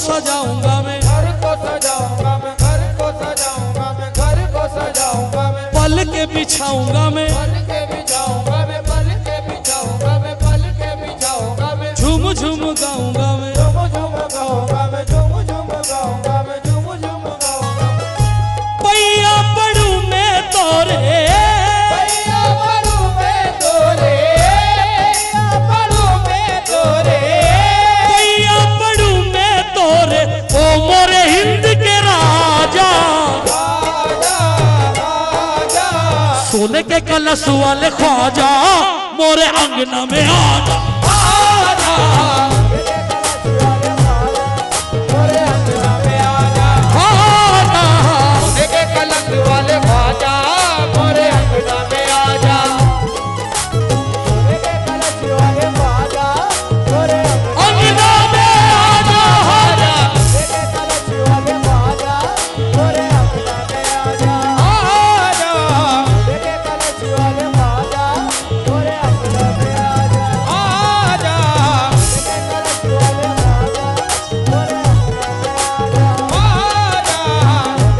सजाऊंगा मैं, घर को सजाऊंगा मैं, घर को सजाऊंगा मैं, घर को सजाऊंगा मैं, पल के बिछाऊंगा मैं, पल के बिछाऊंगा मैं, पल के बिछाऊंगा मैं, पल के बिछाऊंगा मैं, झूम झूम गाऊंगा मैं, झूम झूम गाऊंगा मैं, झूम झूम गाऊंगा मैं, झूम झूम गाऊंगा मैं। पैया पड़ू मैं तोरे, पैया पड़ू मैं तोरे, पैया पड़ू मैं तोरे, पैया पड़ू मैं तोरे, ओ मोरे हिंद के राजा, राजा राजा, सोने के कलश वाले ख्वाजा, मोरे अंगना में आजा, आजा, मोरे अंगना में आजा, आजा, सोने के कलश वाले ख्वाजा, मोरे अंगना में आजा, सोने के कलश वाले ख्वाजा, मोरे अंगना में आजा, आजा, सोने के कलश वाले ख्वाजा, मोरे अंगना में आजा, आजा, सोने के कलश वाले ख्वाजा, मोरे अंगना में आजा, आजा, सोने के कलश वाले ख्वाजा, मोरे अंगना में आजा, आजा,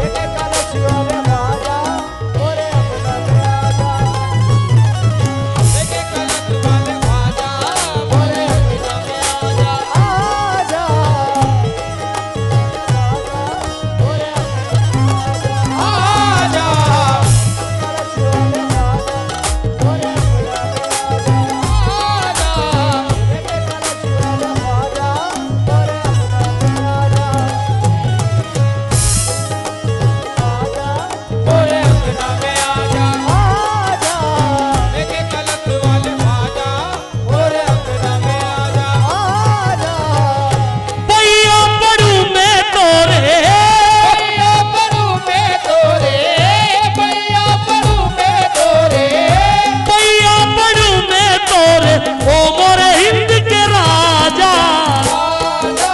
सोने के कलश वाले ख्वाजा, मोरे अंगना में आजा, सोने के कलश वाले ख्वाजा, मोरे अंगना में आजा, आजा, मोरे आजा, कलश वाले ख्वाजा, मोरे अंगना में आजा, आजा, लेके कलश वाले ख्वाजा, मोरे अंगना में आजा, आजा, मोरे अंगना में आजा, आजा, लेके कलश वाले ख्वाजा, मोरे अंगना में आजा, आजा। पैया पड़ू मैं तोरे, पैया पड़ू मैं तोरे, पैया पड़ू मैं तोरे, पैया पड़ू मैं तोरे, ओ मोरे हिंद के राजा, राजा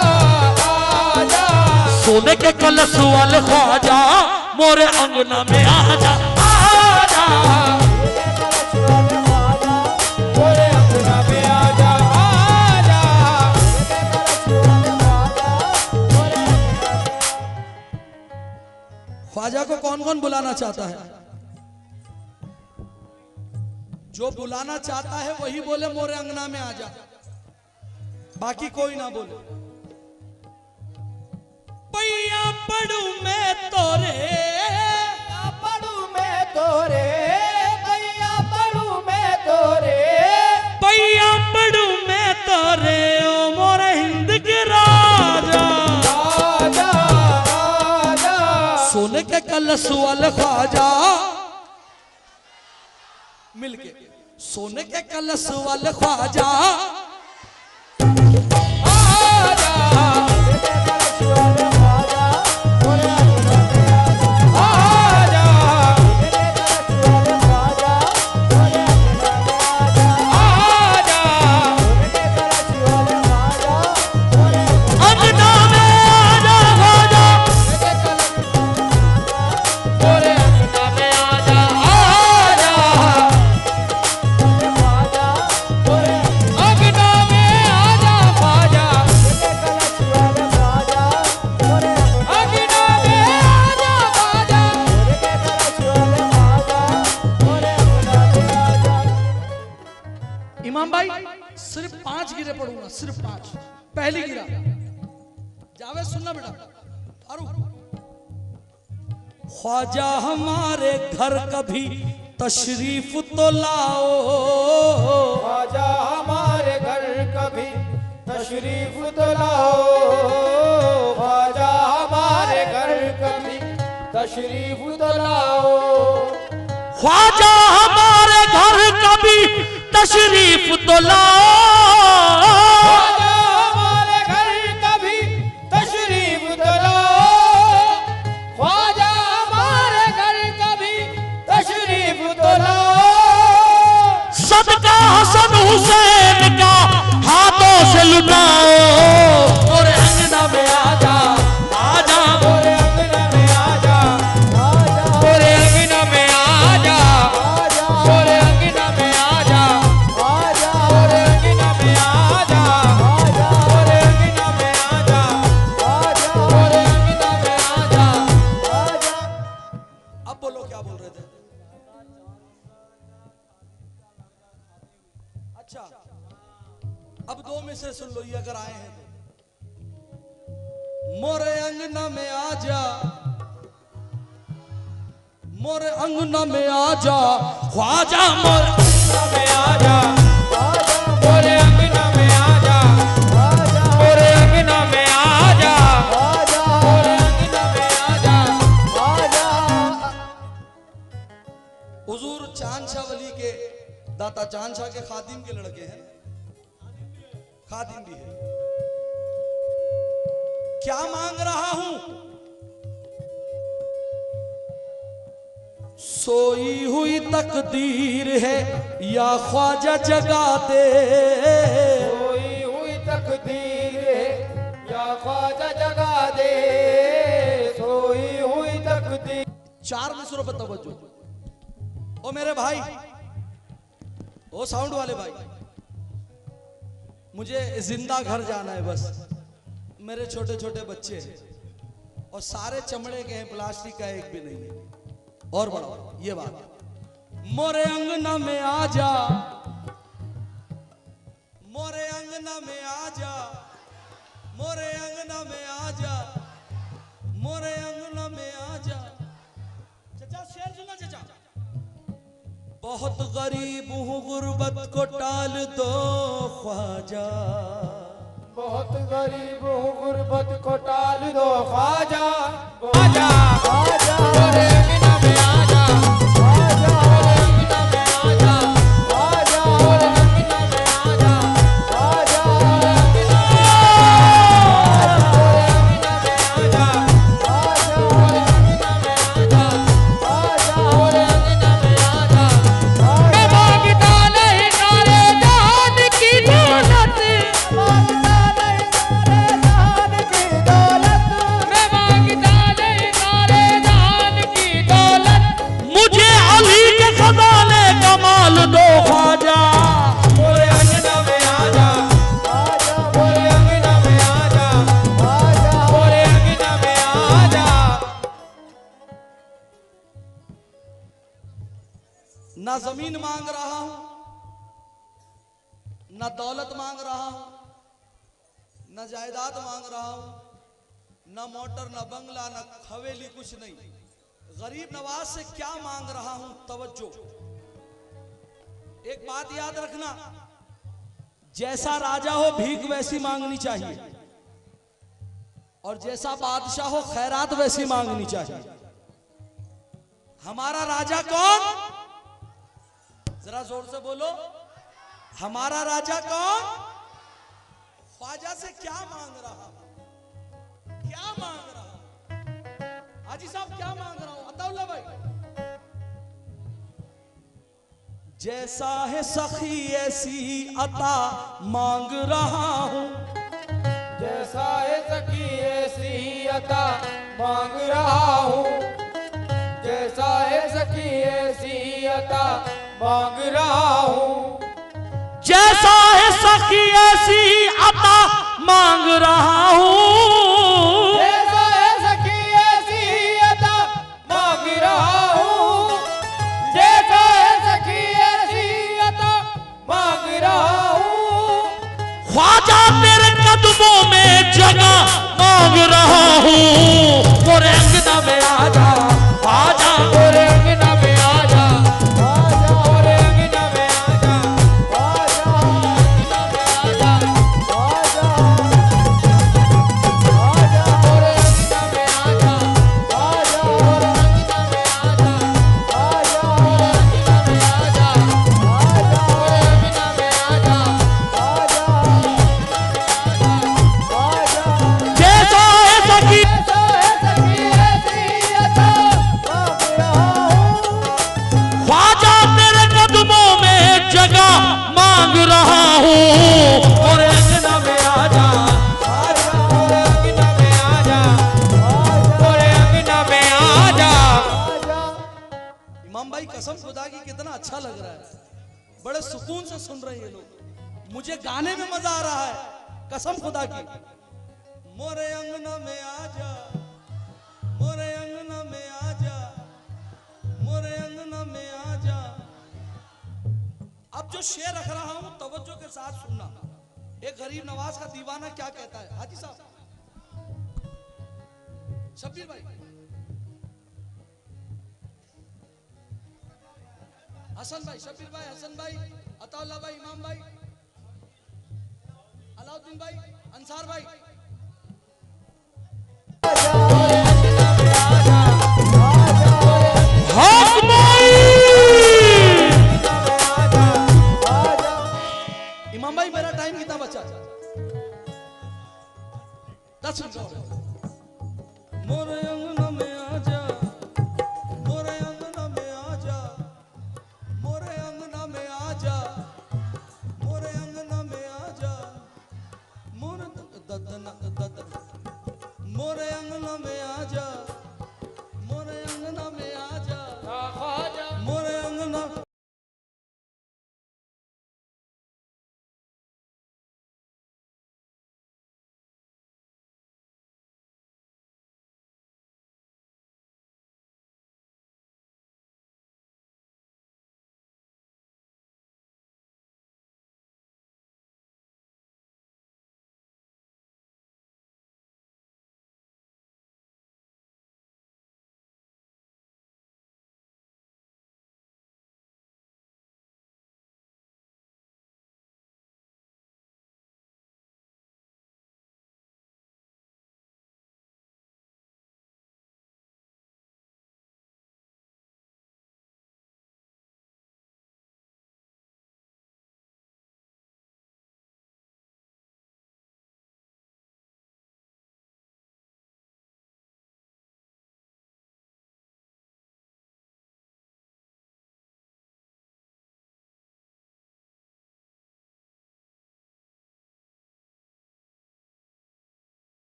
राजा, सोने के कलश वाले ख्वाजा, मोरे अंगना में आजा, आजा, कलश वाले ख्वाजा, मोरे अंगना में आजा, आजा, कलश वाले ख्वाजा, मोरे अंगना में। ख्वाजा को कौन कौन बुलाना चाहता है? जो बुलाना चाहता है वही बोले मोरे अंगना में आजा, बाकी कोई ना बोले। पैया पड़ू मैं तोरे, पैया पड़ू मैं तोरे, पैया पड़ू मैं तोरे, पैया पड़ू मैं तोरे, ओ मोरे हिंद के राजा, राजा राजा, सोने के कलश वाले ख्वाजा, मिलके सोने के कलश वाले ख्वाजा, आजा, लेके कलश वाले ख्वाजा, मोरे अंगना में आजा, आजा, लेके कलश वाले ख्वाजा, मोरे अंगना में आजा, आजा, लेके कलश वाले ख्वाजा, मोरे अंगना में आजा, ख्वाजा, लेके कलश मोरे अंगना में आजा, आजा, ख्वाजा, मोरे अंगना में आजा, ख्वाजा, लेके कलश वाले ख्वाजा, मोरे अंगना में आजा, ख्वाजा, लेके कलश वाले ख्वाजा, मोरे अंगना में आजा। इमाम भाई सिर्फ 5 गिरे पढ़ूंगा, सिर्फ 5। पहली गिरा जावे, सुनना बेटा, फारूक। ख्वाजा हमारे घर कभी तशरीफ तो लाओ, ख्वाजा हमारे घर कभी तशरीफ तो लाओ, ख्वाजा हमारे घर कभी तशरीफ तो लाओ। ख्वाजा हमारे घर कभी तशरीफ तो लाओ। ख्वाजा हमारे घर कभी तशरीफ तो लाओ। ख्वाजा हमारे घर कभी तशरीफ तो लाओ। सदका हसन हुसैन का हाथों से लुटाओ। मोरे अंगना में आजा आजा, मोरे अंगना में आजा आजा, मोरे अंगना में आजा आजा, मोरे अंगना में आजा आजा, मोरे अंगना में आजा आजा, मोरे अंगना में आजा आजा, मोरे अंगना में आजा आजा। अब बोलो क्या बोल रहे थे? अच्छा, अब दो में से सुन लो ये अगर आए हैं तो। मोरे अंगना में आजा, मोरे अंगना में आजा ख्वाजा, मोरे अंगना में आजा आजा, मोरे अंगना में आजा आजा, मोरे अंगना में आजा आजा, मोरे अंगना में आजा आजा। हुजूर चांद शाह वली के दाता चांद शाह के खादिम के लड़के हैं, खादिम भी है। क्या मांग रहा हूं? सोई हुई तकदीर है या ख्वाजा जगा दे। सोई हुई तकदीर है या ख्वाजा जगा दे। सोई हुई तकदीर। 4 मिसरों पर तवज्जो। ओ मेरे भाई, ओ साउंड वाले भाई, मुझे जिंदा घर जाना है बस। मेरे छोटे छोटे बच्चे हैं और सारे चमड़े के हैं, प्लास्टिक का एक भी नहीं है। और बढ़ाओ ये बात। मोरे अंगना में आजा, मोरे अंगना में आजा, मोरे अंगना में आजा, मोरे अंगना में आजा। चचा शेर सुना चचा। बहुत गरीब हूँ गुर्बत को टाल दो ख्वाजा। बहुत गरीब हूँ गुर्बत को टाल दो ख्वाजा। आजा आजा, मोरे अंगना में आजा आजा, मोरे अंगना में आजा आजा, मोरे अंगना में आजा आजा, मोरे अंगना में आजा आजा, मोरे अंगना में आजा आजा, मोरे अंगना में आजा। मैं मांगता नहीं सारे जहान की दौलत, मुझे अली के खजाने का माल दो ख्वाजा। मोरे अंगना में आजा आजा, मोरे अंगना में आजा आजा, मोरे अंगना में आजा। ना जमीन मांग रहा हूं, ना दौलत मांग रहा हूं, ना जायदाद मांग रहा हूं, ना मोटर, ना बंगला, ना हवेली, कुछ नहीं। गरीब नवाज से क्या मांग रहा हूं? तवज्जो। एक बात याद रखना, जैसा राजा हो भीख वैसी मांगनी चाहिए, और जैसा बादशाह हो खैरात वैसी मांगनी चाहिए। हमारा राजा कौन? जरा जोर से बोलो, हमारा राजा कौन? ख्वाजा से क्या मांग रहा? क्या मांग रहा? हाजी साहब क्या मांग रहा हूं? अताउल्ला भाई। जैसा है सखी ऐसी अता मांग रहा हूं। जैसा है सखी ऐसी अता मांग रहा हूँ। जैसा है सखी ऐसी अता मांग रहा हूँ। जैसा है सखी ऐसी अता मांग रहा हूँ। जैसा है सखी ऐसी अता मांग रहा हूँ। जैसा है सखी ऐसी अता मांग रहा हूँ। ख्वाजा तेरे कदमों में जगह मांग रहा हूँ। मोरे अंगना में आजा आजा, मोरे अंगना में आजा आजा, मोरे अंगना में आजा आजा, अंगना में आजा आजा, आजा, मोरे अंगना में आजा आजा, मोरे कसम खुदा की कितना अच्छा लग रहा है, बड़े सुकून से सुन रहे हैं ये लोग, मुझे गाने में मजा आ रहा है कसम खुदा की। मोरे अंगना में आजा, मोरे अंगना में आजा, मोरे अंगना में आजा। अब जो शेर रख रहा हूं तवज्जो के साथ सुनना। एक गरीब नवाज का दीवाना क्या कहता है, हाजी साहब, शब्बीर भाई, हसन भाई, शब्बीर भाई, हसन भाई, अताउल्लाह भाई, इमाम भाई, अलाउद्दीन भाई, अंसार भाई। इमाम भाई मेरा टाइम कितना बचा? 10 मिनट। मोरे अंगना में आजा, मोरे अंगना में आजा, मोरे अंगना में आजा, मोरे अंगना में आजा, मोरे मोरे अंगना में आजा, मोरे अंगना में आजा, मोरे अंगना।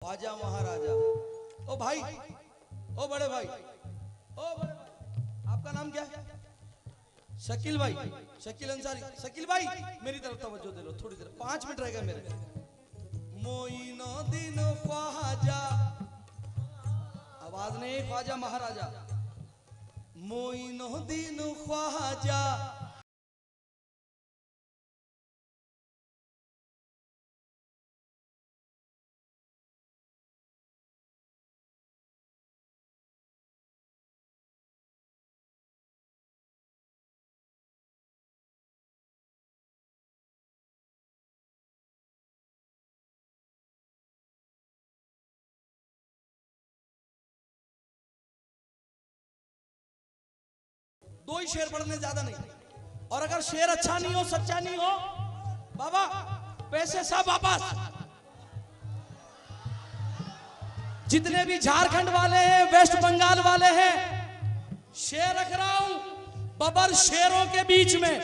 ख्वाजा महाराजा। ओ भाई, ओ बड़े भाई, ओ बड़े भाई, आपका नाम क्या है? शकील भाई, शकील अंसारी। शकील भाई मेरी तरफ तवज्जो दे लो थोड़ी देर, 5 मिनट रह गए मेरे। मोइनो दिन ख्वाजा, आवाज नहीं, ख्वाजा महाराजा। मोइनो दिन ख्वाजा, दो ही शेर पढ़ने, ज्यादा नहीं। और अगर शेर अच्छा नहीं हो, सच्चा नहीं हो, बाबा पैसे सब वापस। जितने भी झारखंड वाले हैं, वेस्ट बंगाल वाले हैं, शेर रख रहा हूं बबर शेरों के बीच में।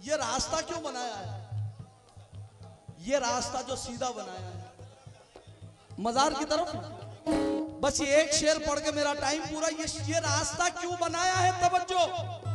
ये रास्ता क्यों बनाया है? ये रास्ता जो सीधा बनाया है मजार की तरफ, बस ये एक शेर पढ़ के मेरा टाइम पूरा। ये रास्ता क्यों बनाया है? तवज्जो।